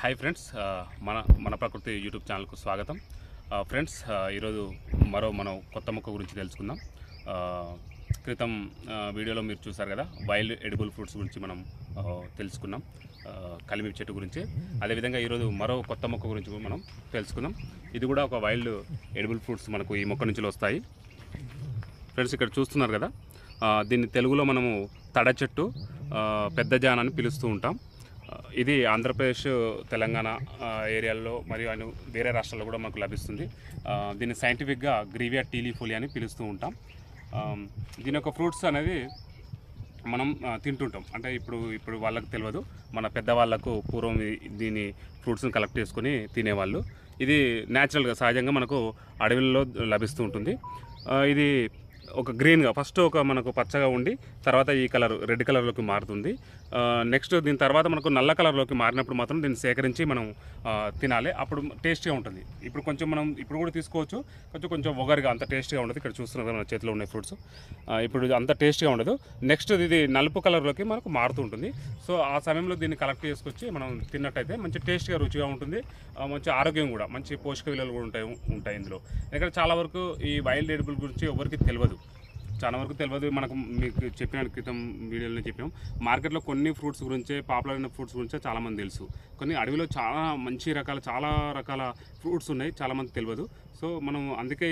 Hi friends, మన మన ప్రకృతి యూట్యూబ్ ఛానల్కు స్వాగతం. ఫ్రెండ్స్, ఈరోజు మనం కొత్త మొక్క గురించి తెలుసుకుందాం. క్రితం వీడియోలో మీరు చూసారు కదా, వైల్డ్ ఎడిబుల్ ఫ్రూట్స్ గురించి మనం తెలుసుకున్నాం, కలిమి చెట్టు గురించి. అదేవిధంగా ఈరోజు మరో కొత్త మొక్క గురించి మనం తెలుసుకుందాం. ఇది కూడా ఒక వైల్డ్ ఎడిబుల్ ఫ్రూట్స్ మనకు ఈ మొక్క నుంచి వస్తాయి. ఫ్రెండ్స్, ఇక్కడ చూస్తున్నారు కదా, దీన్ని తెలుగులో మనము తడ చెట్టు, పెద్ద జాన్ అని పిలుస్తూ ఉంటాం. ఇది ఆంధ్రప్రదేశ్, తెలంగాణ ఏరియాల్లో మరియు వేరే రాష్ట్రాల్లో కూడా మనకు లభిస్తుంది. దీన్ని సైంటిఫిక్గా గ్రీవియా టీలీఫోలియా అని పిలుస్తూ ఉంటాం. దీని యొక్క ఫ్రూట్స్ అనేది మనం తింటుంటాం. అంటే ఇప్పుడు వాళ్ళకు తెలియదు, మన పెద్దవాళ్ళకు పూర్వం దీని ఫ్రూట్స్ని కలెక్ట్ చేసుకొని తినేవాళ్ళు. ఇది న్యాచురల్గా సహజంగా మనకు అడవుల్లో లభిస్తూ ఉంటుంది. ఇది ఒక గ్రీన్గా ఫస్ట్ మనకు పచ్చగా ఉండి తర్వాత ఈ కలర్ రెడ్ కలర్లోకి మారుతుంది. నెక్స్ట్ దీని తర్వాత మనకు నల్ల కలర్లోకి మారినప్పుడు మాత్రం దీన్ని సేకరించి మనం తినాలి. అప్పుడు టేస్ట్గా ఉంటుంది. ఇప్పుడు కూడా తీసుకోవచ్చు. కొంచెం ఒగరుగా, అంత టేస్ట్గా ఉండదు. ఇక్కడ చూస్తున్నారు మన చేతిలో ఉన్న ఫ్రూట్స్. ఇప్పుడు అంత టేస్ట్గా ఉండదు. నెక్స్ట్ ఇది నలుపు కలర్లోకి మనకు మారుతూ ఉంటుంది. సో ఆ సమయంలో దీన్ని కలెక్ట్ చేసుకొచ్చి మనం తిన్నట్టయితే మంచి టేస్ట్గా, రుచిగా ఉంటుంది. మంచి ఆరోగ్యం కూడా, మంచి పోషక విలువలు కూడా ఉంటాయి ఇందులో. ఎందుకంటే చాలా వరకు ఈ వైల్డ్ ఎడిబుల్ గురించి ఎవరికి తెలియదు. మనకు మీకు చెప్పిన క్రితం వీడియోలో చెప్పాం. మార్కెట్లో కొన్ని ఫ్రూట్స్ గురించే, పాపులర్ అయిన ఫ్రూట్స్ గురించే చాలామంది తెలుసు. కొన్ని అడవిలో చాలా రకాల ఫ్రూట్స్ ఉన్నాయి, చాలామంది తెలియదు. సో మనం అందుకే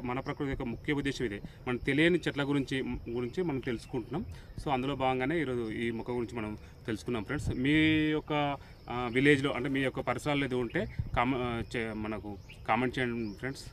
మన ప్రకృతి యొక్క ముఖ్య ఉద్దేశం ఇదే, మనం తెలియని చెట్ల గురించి మనం తెలుసుకుంటున్నాం. సో అందులో భాగంగానే ఈరోజు ఈ మొక్క గురించి మనం తెలుసుకున్నాం. ఫ్రెండ్స్, మీ యొక్క విలేజ్లో, అంటే మీ యొక్క పరిసరాల్లో ఏదో ఉంటే మనకు కామెంట్ చేయండి ఫ్రెండ్స్.